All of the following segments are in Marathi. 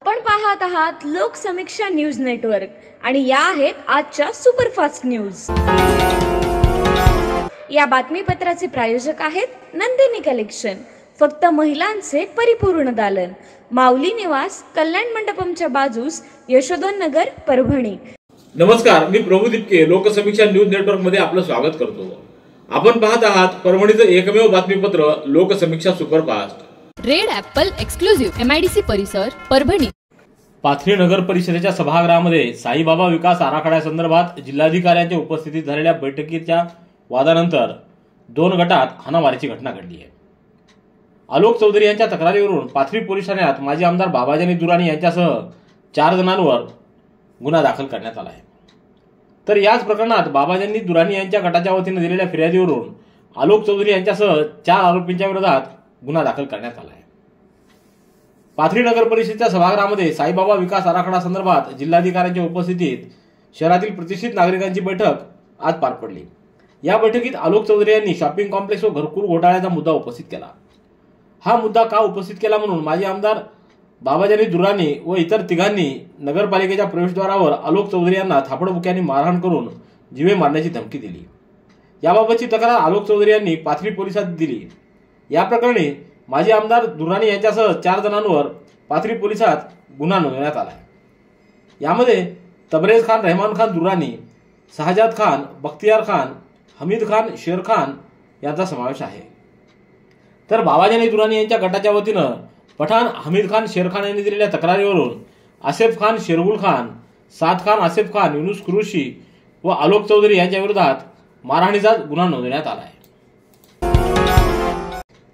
आपण पाहत आहात लोकसमीक्षा न्यूज नेटवर्क आणि या आहेत आजच्या सुपरफास्ट न्यूज। या बातमीपत्राचे प्रायोजक आहेत नंदिनी कलेक्शन, फक्त महिलांचे परिपूर्ण दालन, माऊली निवास, कल्याण मंडपमच्या बाजूस, यशोधन नगर, परभणी। नमस्कार, मी प्रभू दिपके लोकसमीक्षा न्यूज नेटवर्क मध्ये आपलं स्वागत करतो। आपण पाहत आहात परभणीचं एकमेव बातमीपत्र Loksamiksha superfast. Red Apple exclusive MIDC परिसर, परभणी। पाथरी नगर परिषदेच्या सभागृहामध्ये साईबाबा विकास आराखड्यासंदर्भात जिल्हाधिकाऱ्यांच्या उपस्थितीत झालेल्या बैठकीच्या वादानंतर दोन गटात हाणामारीची घटना घडली आहे। आलोक चौधरी यांच्या तक्रारीवरून पाथरी पोलीस ठाण्यात माजी आमदार बाबाजानी दुराणी यांच्यासह 4 जणांवर गुन्हा दाखल करण्यात आला आहे। तर याच प्रकरणात बाबाजानी दुराणी यांच्या गटाच्या वतीने दिलेल्या फिर्यादीवरून आलोक चौधरी यांच्यासह 4 आरोपींच्या विरोधात गुन्हा दाखल करण्यात आला आहे। पाथरी नगर परिषदेच्या सभागृहामध्ये साईबाबा विकास आराखडा संदर्भात जिल्हाधिकाऱ्यांच्या उपस्थितीत शहरातील प्रतिष्ठित नागरिकांची बैठक आज पार पडली। या बैठकीत आलोक चौधरी यांनी शॉपिंग कॉम्प्लेक्स व घरकुल घोटाळ्याचा मुद्दा उपस्थित केला। हा मुद्दा का उपस्थित केला म्हणून माजी आमदार बाबाजानी दुराणी व इतर तिघांनी नगरपालिकेच्या प्रवेशद्वारावर आलोक चौधरी यांना थापडबुक्यांनी मारहाण करून जीवे मारण्याची धमकी दिली। याबाबतची तक्रार आलोक चौधरी यांनी पाथरी पोलिसात दिली। या प्रकरणी माजी आमदार दुराणी यांच्यासह 4 जणांवर पाथरी पोलिसात गुन्हा नोंदवण्यात आला आहे। यामध्ये तबरेज खान, रहमान खान दुराणी, शहजाद खान, बख्तियार खान, हमीद खान, शेर खान यांचा समावेश आहे। तर बाबाजानी दुराणी यांच्या गटाच्या वतीनं पठाण, हमीद खान, शेर खान यांनी दिलेल्या तक्रारीवरून आसेफ खान, शेरगुल खान, साद खान, आसेफ खान, युनुस कुरुशी व आलोक चौधरी यांच्या विरोधात मारहाणीचा गुन्हा नोंदवण्यात आला आहे।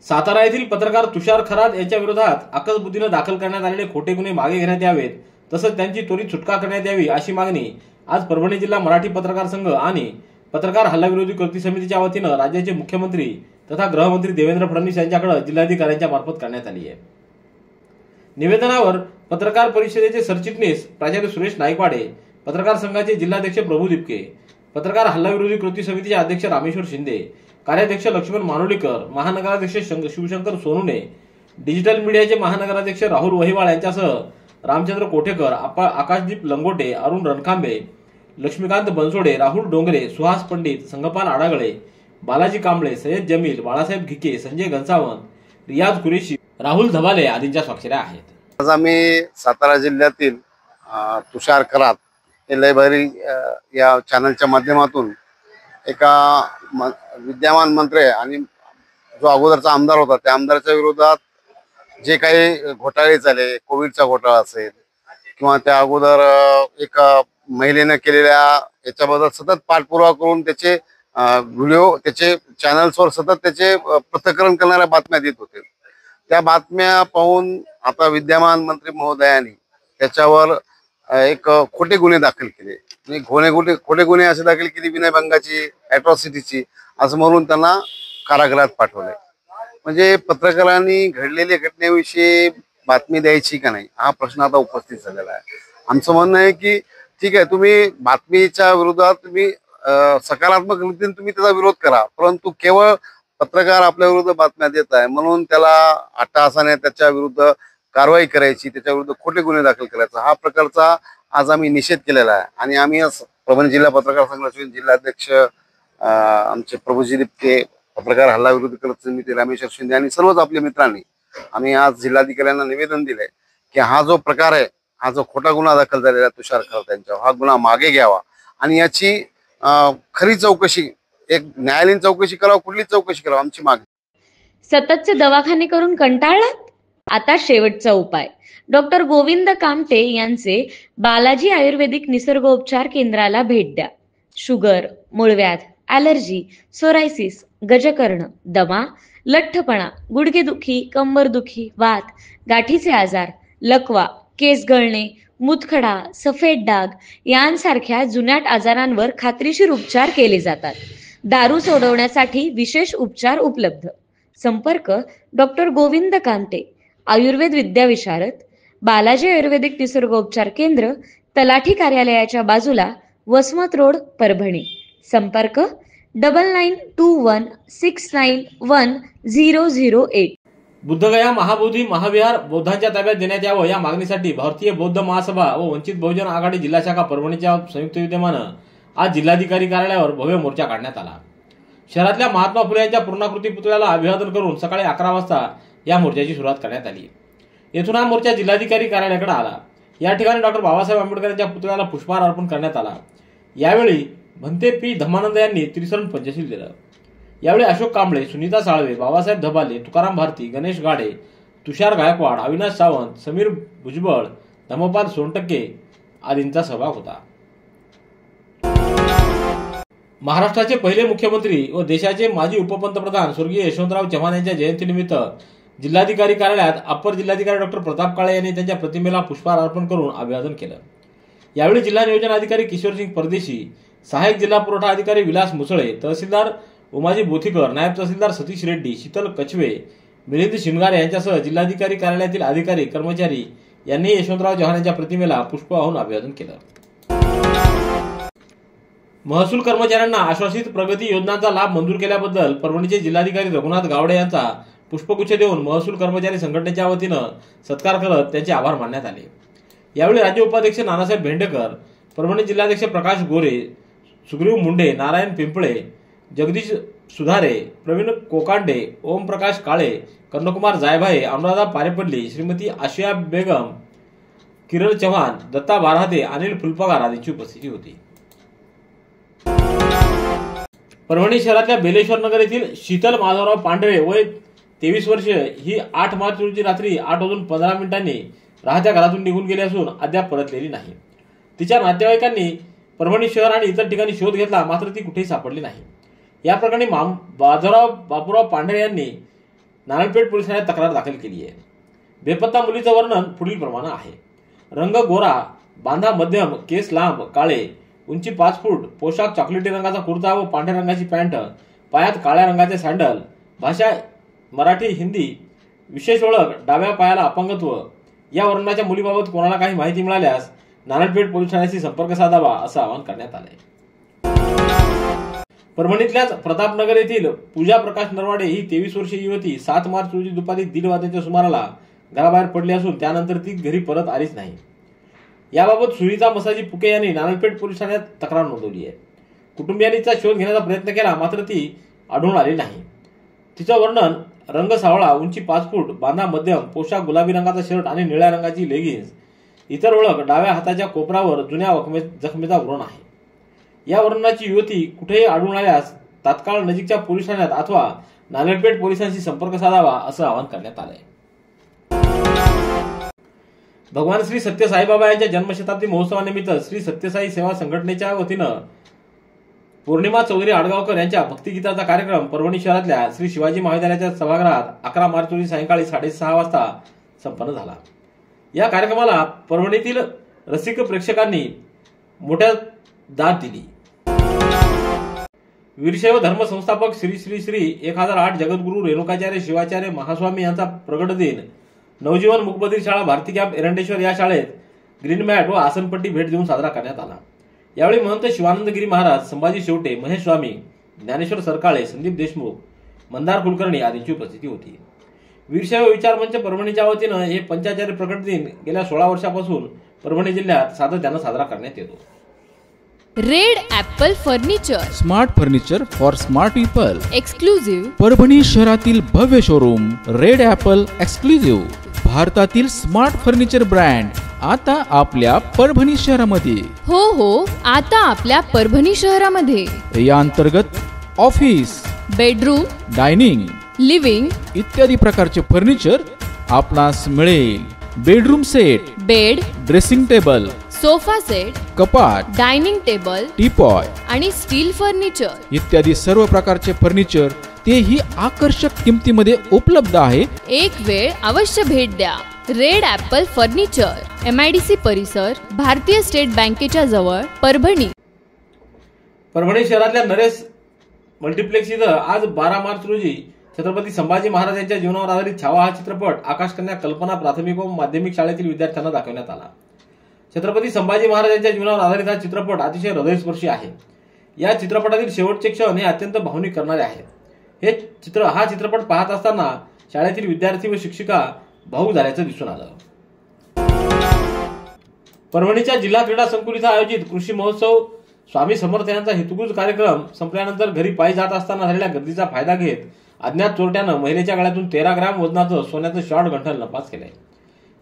सातारा येथील पत्रकार तुषार खरात यांच्या विरोधात अकसबुद्धीने दाखल करण्यात आलेले खोटे गुन्हे मागे घेण्यात यावेत, तसंच त्यांची त्वरित सुटका करण्यात यावी अशी मागणी आज परभणी जिल्हा मराठी पत्रकार संघ आणि पत्रकार हल्लाविरोधी कृती समितीच्या वतीनं राज्याचे मुख्यमंत्री तथा गृहमंत्री देवेंद्र फडणवीस यांच्याकडे जिल्हाधिकाऱ्यांच्या मार्फत करण्यात आली आहे। निवेदनावर पत्रकार परिषदेचे सरचिटणीस प्राचार्य सुरेश नाईकवाडे, पत्रकार संघाचे जिल्हाध्यक्ष प्रभू दिपके, पत्रकार हल्लाविरोधी कृती समितीचे अध्यक्ष रामेश्वर शिंदे, कार्याध्यक्ष लक्ष्मण मानोलीकर, महानगराध्यक्ष शिवशंकर सोनुने, डिजिटल मीडियाचे महानगराध्यक्ष राहुल वहिवाळ यांच्यासह रामचंद्र कोठेकर, आकाशदीप लंगोटे, अरुण रणखांबे, लक्ष्मीकांत बनसोडे, राहुल डोंगरे, सुहास पंडित, संगपाल आडागळे, बालाजी कांबळे, सय्यद जमील, बाळासाहेब घिके, संजय घनसावंत, रियाज कुरेशी, राहुल धबाले आदींच्या स्वाक्षऱ्या आहेत। आज आम्ही सातारा जिल्ह्यातील तुषार खरात हे लयभारी या चॅनलच्या माध्यमातून एका विद्यमान मंत्री आणि जो अगोदरचा आमदार होता त्या आमदाराच्या विरोधात जे काही घोटाळे झाले, कोविडचा घोटाळा असेल किंवा त्या अगोदर एक महिलेने केलेल्या याच्याबद्दल सतत पाठपुरावा करून त्याचे व्हिडिओ त्याचे चॅनल्सवर सतत त्याचे पृथक्करण करणाऱ्या बातम्या देत होते। त्या बातम्या पाहून आता विद्यमान मंत्री महोदयांनी त्याच्यावर एक खोटे गुन्हे दाखल केले आणि खोटे गुन्हे असे दाखल केली विनयभंगाची, ॲट्रॉसिटीची असं म्हणून त्यांना कारागृहात पाठवलंय। म्हणजे पत्रकारांनी घडलेल्या घटनेविषयी बातमी द्यायची का नाही हा प्रश्न आता उपस्थित झालेला आहे। आमचं म्हणणं आहे की ठीक आहे, तुम्ही बातमीच्या विरोधात तुम्ही सकारात्मक रीतीने तुम्ही त्याचा विरोध करा, परंतु केवळ पत्रकार आपल्या विरुद्ध बातम्या देत आहे म्हणून त्याला अट्टहासाने त्याच्या विरुद्ध कारवाई करायची, त्याच्या विरुद्ध खोटे गुन्हे दाखल करायचा हा प्रकारचा आज आम्ही निषेध केलेला आहे। आणि आम्ही परभणी जिल्हा पत्रकार संघाचे जिल्हाध्यक्ष आमचे प्रभूजी दिपके, पत्रकार हल्ला विरोधी कृती समिती रामेश्वर शिंदे आणि सर्वच आपल्या मित्रांनी आम्ही आज जिल्हाधिकाऱ्यांना निवेदन दिले की हा जो प्रकार आहे, हा जो खोटा गुन्हा दाखल झालेला तुषार खरात यांच्यावर, हा गुन्हा मागे घ्यावा आणि याची खरी चौकशी, एक न्यायालयीन चौकशी करावं, कुठली चौकशी करावं आमची मागणी। सततचे दवाखाने करून कंटाळलात? आता शेवटचा उपाय। डॉक्टर गोविंद कामटे यांचे बालाजी आयुर्वेदिक निसर्गोपचार केंद्राला भेट द्या। शुगर, मूळव्याध, ॲलर्जी, सोरायसिस, गजकर्ण, दमा, लठ्ठपणा, गुडघेदुखी, कंबरदुखी, वात, गाठीचे आजार, लकवा, केस गळणे, मुतखडा, सफेद डाग यांसारख्या जुनाट आजारांवर खात्रीशीर उपचार केले जातात। दारू सोडवण्यासाठी विशेष उपचार उपलब्ध। संपर्क डॉक्टर गोविंद कामटे, आयुर्वेद विद्याविशारद, बालाजी आयुर्वेदिक निसर्गोपचार केंद्र, तलाठी कार्यालयाच्या बाजूला, वसमत रोड, परभणी। संपर्क 9921691008। बुद्धगया महाबोधी महाविहार बौद्धांच्या ताब्यात देण्यात यावं या मागणीसाठी भारतीय बौद्ध महासभा व वंचित बहुजन आघाडी जिल्हा शाखा परभणीच्या संयुक्त विद्यमानं आज जिल्हाधिकारी कार्यालयावर भव्य मोर्चा काढण्यात आला। शहरातल्या महात्मा फुले यांच्या पूर्णाकृती पुतळ्याला अभिवादन करून सकाळी 11 वाजता या मोर्चाची सुरुवात करण्यात आली। येथून हा मोर्चा जिल्हाधिकारी कार्यालयाकडे आला। या ठिकाणी डॉक्टर बाबासाहेब आंबेडकर यांच्या पुतळ्याला पुष्पहार अर्पण करण्यात आला। यावेळी भंते पी धम्मानंद यांनी त्रिसरण पंचशील दिलं। यावेळी अशोक कांबळे, सुनीता साळवे, बाबासाहेब धबाले, तुकाराम भारती, गणेश गाडे, तुषार गायकवाड, अविनाश सावंत, समीर भुजबळ, धम्मपाल सोनटक्के आदींचा सहभाग होता। महाराष्ट्राचे पहिले मुख्यमंत्री व देशाचे माजी उपपंतप्रधान स्वर्गीय यशवंतराव चव्हाण यांच्या जयंतीनिमित्त जिल्हाधिकारी कार्यालयात अप्पर जिल्हाधिकारी डॉक्टर प्रताप काळे यांनी त्यांच्या प्रतिमेला पुष्पहार अर्पण करून अभिवादन केलं। यावेळी जिल्हा नियोजन अधिकारी किशोरसिंग परदेशी, सहाय्यक जिल्हा पुरवठा अधिकारी विलास मुसळे, तहसीलदार उमाजी बोथीकर, नायब तहसीलदार सतीश रेड्डी, शीतल कछवे, मिलिंद शिंगारे यांच्यासह जिल्हाधिकारी कार्यालयातील अधिकारी कर्मचारी यांनी यशवंतराव चव्हाण यांच्या प्रतिमेला पुष्प वाहून अभिवादन केलं। महसूल कर्मचाऱ्यांना आश्वासित प्रगती योजनांचा लाभ मंजूर केल्याबद्दल परभणीचे जिल्हाधिकारी रघुनाथ गावडे यांचा पुष्पगुच्छ देऊन महसूल कर्मचारी संघटनेच्या वतीनं सत्कार करत त्यांचे आभार मानण्यात आले। यावेळी राज्य उपाध्यक्ष नानासाहेब भेंडेकर, परभणी जिल्हाध्यक्ष प्रकाश गोरे, सुग्रीव मुंडे, नारायण पिंपळे, जगदीश सुधारे, प्रवीण कोकांडे, ओमप्रकाश काळे, कर्णकुमार जायभाई, अनुराधा पारेपल्ली, श्रीमती आशिया बेगम, किरण चव्हाण, दत्ता बारहाते, अनिल फुलपगार आदींची उपस्थिती होती। परभणी शहरातल्या बेलेश्वर नगर येथील शीतल माधवराव पांढरे वय 23 वर्षे ही 8 मार्च रोजी रात्री 8:15 राहत्या घरातून निघून गेली असून अद्याप परतलेली नाही। तिच्या नातेवाईकांनी परभणी शहर आणि इतर ठिकाणी शोध घेतला, मात्र ती कुठेही सापडली नाही। या प्रकरणी माधवराव बापूराव पांढरे यांनी नारायणपेठ पोलीस ठाण्यात तक्रार दाखल केली आहे। बेपत्ता मुलीचं वर्णन पुढील प्रमाणे आहे। रंग गोरा, बांधा मध्यम, केस लांब काळे, उंची 5 फूट, पोशाख चॉकलेटी रंगाचा कुर्ता व पांढऱ्या रंगाची पॅन्ट, पायात काळ्या रंगाचे सँडल, भाषा मराठी हिंदी, विशेष ओळख डाव्या पायाला अपंगत्व। या वर्णाच्या मुलीबाबत कोणाला काही माहिती मिळाल्यास नारायणपेठ पोलीस ठाण्याशी संपर्क साधावा असं आवाहन करण्यात आलंय। परभणीतल्याच प्रतापनगर येथील पूजा प्रकाश नरवाडे ही 23 वर्षीय युवती 7 मार्च रोजी दुपारी 1:30 वाजण्याच्या सुमाराला घराबाहेर पडली असून त्यानंतर ती घरी परत आलीच नाही। याबाबत सुनीता मसाजी पुके यांनी नारायणपेठ पोलीस ठाण्यात तक्रार नोंदवली आहे। कुटुंबियांनी तिचा शोध घेण्याचा प्रयत्न केला, मात्र ती आढळून आली नाही। तिचं वर्णन रंग सावळा, उंची 5 फूट, बांधा मध्यम, पोशाख गुलाबी रंगाचा शर्ट आणि निळ्या रंगाची लेगिन्स। इतर ओळख डाव्या हाताच्या कोपरावर जुन्या जखमेचा व्रण आहे। या वर्णाची युवती कुठेही आढळून आल्यास तात्काळ नजीकच्या पोलीस ठाण्यात अथवा नारायणपेठ पोलिसांशी संपर्क साधावा असं आवाहन करण्यात आलंय। भगवान श्री सत्य साईबाबा यांच्या जन्मशताब्दी महोत्सवानिमित्त श्री सत्यसाई सेवा संघटनेच्या वतीनं पौर्णिमा चौधरी आडगावकर यांच्या भक्तिगीताचा कार्यक्रम परभणी शहरातल्या श्री शिवाजी महाविद्यालयाच्या सभागृहात 11 मार्च रोजी सायंकाळी 6:30 वाजता संपन्न झाला। या कार्यक्रमाला परभणीतील रसिक प्रेक्षकांनी मोठ्या दाद दिली। वीरशैव धर्म संस्थापक श्री श्री श्री 1008 जगद्गुरू रेणुकाचार्य शिवाचार्य महास्वामी यांचा प्रगट दिन नवजीवन मुकबधीर शाळा भारती कॅम्प एरंडेश्वर या शाळेत ग्रीन मॅट व आसनपट्टी भेट देऊन साजरा करण्यात आला। यावेळी महंत शिवानंदगिरी महाराज, संभाजी शेवटे, महेश स्वामी, ज्ञानेश्वर सरकाळे, संदीप देशमुख, मंदार कुलकर्णी आदींची उपस्थिती होती। वीरशैव विचार मंच परभणीच्या वतीनं हे पंचाचार्य प्रकट दिन गेल्या 16 वर्षापासून परभणी जिल्ह्यात सातत्यानं साजरा करण्यात येतो। Red Apple furniture, smart furniture for smart people, exclusive Parbhani शहरातील भव्य शोरूम रेड ॲपल एक्सक्लुझिव्ह, भारतातील स्मार्ट फर्निचर ब्रँड आता आपल्या परभणी शहरामध्ये। हो, आता आपल्या परभणी शहरामध्ये। या अंतर्गत ऑफिस, बेडरूम, डायनिंग, लिव्हिंग इत्यादी प्रकारचे फर्निचर आपणास मिळेल। Bedroom set, bed, dressing table, sofa set, कपाट, डायनिंग टेबल, टीपॉय आणि स्टील फर्निचर इत्यादी सर्व प्रकारचे फर्निचर तेही आकर्षक किमतीमध्ये उपलब्ध आहे। एक वेळ अवश्य भेट द्या। रेड ॲपल फर्निचर, MIDC परिसर, भारतीय स्टेट बँकेच्या जवळ, परभणी। परभणी शहरातल्या नरेश मल्टिप्लेक्स इथं आज 12 मार्च रोजी छत्रपती संभाजी महाराज यांच्या जीवनावर आधारित छावा हा चित्रपट आकाशकन्या कल्पना प्राथमिक व माध्यमिक शाळेतील विद्यार्थ्यांना दाखवण्यात आला। छत्रपती संभाजी महाराज यांच्या जीवनावर आधारित हा चित्रपट अतिशय हृदयस्पर्शी आहे। या चित्रपटातील शेवटचे क्षण हे अत्यंत भावनिक करणारे आहेत। हा चित्रपट पाहत असताना शाळेतील विद्यार्थी व शिक्षिका भावूक झाल्याचं दिसून आलं. परभणीच्या जिल्हा क्रीडा संकुल इथं आयोजित कृषी महोत्सव स्वामी समर्थ यांचा हेतुगुज कार्यक्रम संपल्यानंतर घरी पायी जात असताना झालेल्या गर्दीचा फायदा घेत अज्ञात चोरट्यानं महिलेच्या गळ्यातून 13 ग्रॅम वजनाचं सोन्याचं शॉर्ट गंठण लंपास केलंय.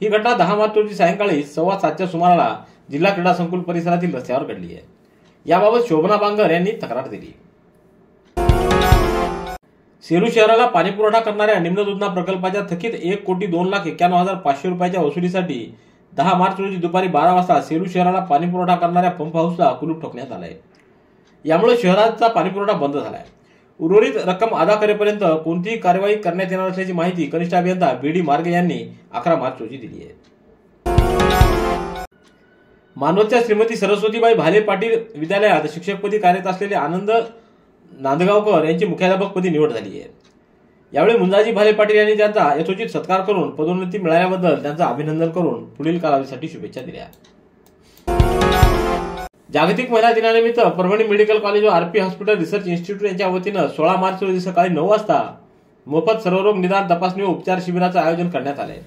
ही घटना 10 मार्च रोजी सायंकाळी 7:15च्या सुमाराला जिल्हा क्रीडा संकुल परिसरातील रस्त्यावर घडली आहे. याबाबत शोभना बांगर यांनी तक्रार दिली. सेलू शहराला पाणीपुरवठा करणाऱ्या निम्न दुधना प्रकल्पाच्या थकीत 1,02,91,500 रुपयाच्या वसुलीसाठी 10 मार्च रोजी दुपारी 12 वाजता सेलू शहराला पाणीपुरवठा करणाऱ्या पंप हाऊसला कुलूप ठोकण्यात आलंय. यामुळे शहराचा पाणीपुरवठा बंद झालाय. उर्वरित रक्कम अदा करेपर्यंत कोणतीही कार्यवाही करण्यात येणार असल्याची माहिती कनिष्ठ अभियंता बीडी मार्गे यांनी 11 मार्च रोजी दिली आहे. मानवतच्या श्रीमती सरस्वतीबाई भाले पाटील विद्यालयात शिक्षकपदी कार्यरत असलेले आनंद नांदगावकर यांची मुख्याध्यापकपदी निवड झाली आहे. यावेळी मुंजाजी भाले पाटील यांनी त्यांचा यथोचित सत्कार करून पदोन्नती मिळाल्याबद्दल त्यांचं अभिनंदन करून पुढील कालावधीसाठी शुभेच्छा दिल्या. जागतिक महिला दिनानिमित्त परभणी मेडिकल कॉलेज व आरपी हॉस्पिटल रिसर्च इन्स्टिट्यूट यांच्या वतीनं 16 मार्च रोजी सकाळी 9 वाजता मोफत सर्वरोग निदान तपासणी व उपचार शिबिराचं आयोजन करण्यात आलंय.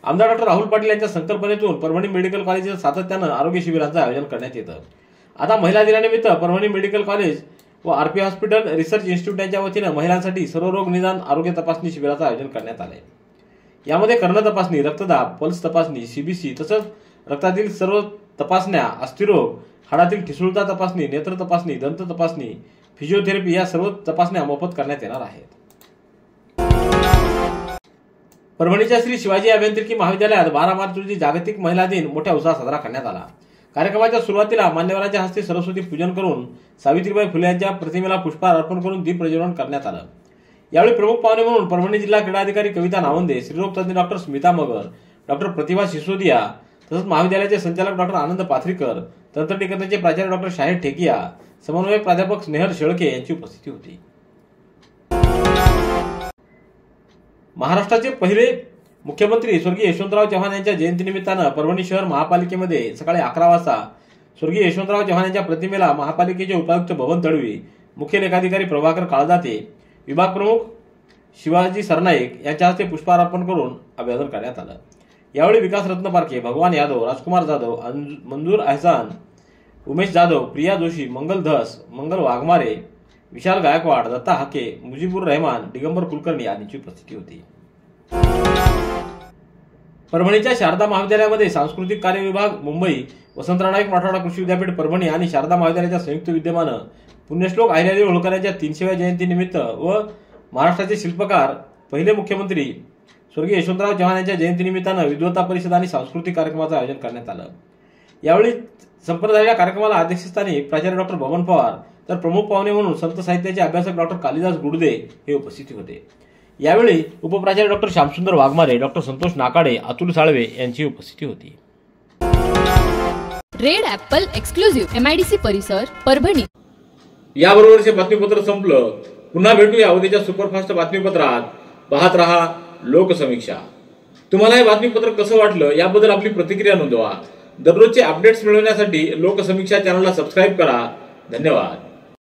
आमदार डॉक्टर राहुल पाटील यांच्या संकल्पनेतून परभणी मेडिकल कॉलेजचं सातत्यानं आरोग्य शिबिराचं आयोजन करण्यात येतं. आता महिला दिनानिमित्त परभणी मेडिकल कॉलेज व आरपी हॉस्पिटल रिसर्च इन्स्टिट्यूट यांच्या वतीनं महिलांसाठी सर्वरोग निदान आरोग्य तपासणी शिबिराचं आयोजन करण्यात आलंय. यामध्ये कर्ण तपासणी, रक्तदाब, पल्स तपासणी, सीबीसी तसंच रक्तातील सर्व तपासण्या, अस्थिरोग, हाडातील ठिसूळता तपासणी, नेत्र तपासणी, दंत तपासणी, फिजिओथेरपी या सर्व तपासण्या मोफत करण्यात येणार आहेत. परभणीच्या श्री शिवाजी अभियांत्रिकी महाविद्यालयात 12 मार्च रोजी जागतिक महिला दिन मोठ्या उत्साहात साजरा करण्यात आला. कार्यक्रमाच्या सुरुवातीला मान्यवरांच्या हस्ते सरस्वती पूजन करून सावित्रीबाई फुले यांच्या प्रतिमेला पुष्पहार अर्पण करून दीप प्रज्वलन करण्यात आलं. यावेळी प्रमुख पाहुणे म्हणून परभणी जिल्हा क्रीडा अधिकारी कविता नावंदे, स्त्रीरोग तज्ञ डॉक्टर स्मिता मगर, डॉक्टर प्रतिभा सिसोदिया तसंच महाविद्यालयाचे संचालक डॉक्टर आनंद पाथरीकर, तंत्रनिकेतनचे प्राचार्य डॉक्टर शाहीर ठेकिया, समन्वयक प्राध्यापक स्नेहल शेळके यांची उपस्थिती होती. महाराष्ट्राचे पहिले मुख्यमंत्री स्वर्गीय यशवंतराव चव्हाण यांच्या जयंतीनिमित्तानं परभणी शहर महापालिकेमध्ये सकाळी 11 वाजता स्वर्गीय यशवंतराव चव्हाण यांच्या प्रतिमेला महापालिकेचे उपायुक्त बबन तडवी, मुख्य लेखाधिकारी प्रभाकर काळदाते, विभाग प्रमुख शिवाजी सरनाईक यांच्या हस्ते पुष्पहार अर्पण करून अभिवादन करण्यात आलं. यावेळी विकास रत्न पारखे, भगवान यादव, राजकुमार जाधव, मंजूर अहसान, उमेश जाधव, प्रिया जोशी, मंगल धस, मंगल वाघमारे, विशाल गायकवाड, दत्ता हाके, मुजीबुर रहमान, दिगंबर कुलकर्णी आदींची उपस्थिती होती. परभणीच्या शारदा महाविद्यालयामध्ये सांस्कृतिक कार्य विभाग मुंबई, वसंतराव नाईक मराठवाडा कृषी विद्यापीठ परभणी आणि शारदा महाविद्यालयाच्या संयुक्त विद्यमानं पुण्यश्लोक अहिल्यादेवी होळकर यांच्या 300व्या जयंतीनिमित्त व महाराष्ट्राचे शिल्पकार पहिले मुख्यमंत्री स्वर्गीय यशवंतराव चव्हाण यांच्या जयंतीनिमित्तानं विद्वत्ता परिषद आणि सांस्कृतिक कार्यक्रमाचं आयोजन करण्यात आलं. यावेळी संपन्न झालेल्या कार्यक्रमाला अध्यक्षस्थानी प्राचार्य डॉक्टर बबन पवार तर प्रमुख पाहुणे म्हणून संत साहित्याचे अभ्यासक डॉक्टर कालिदास गुडदे हे उपस्थित होते. यावेळी उपप्राचार्य डॉक्टर श्यामसुंदर वाघमारे, डॉक्टर संतोष नाकाडे, अतुल साळवे यांची उपस्थिती होती. रेड ॲपल एक्सक्लुझिव्ह MIDC परिसर परभणी. याबरोबरचे बातमीपत्र संपलं. पुन्हा भेटूया उद्याच्या सुपरफास्ट बातमीपत्रात. पाहत रहा लोकसमीक्षा. तुम्हाला हे बातमीपत्र कसं वाटलं याबद्दल आपली प्रतिक्रिया नोंदवा. दररोजचे अपडेट्स मिळवण्यासाठी लोकसमीक्षा चॅनलला सबस्क्राईब करा. धन्यवाद.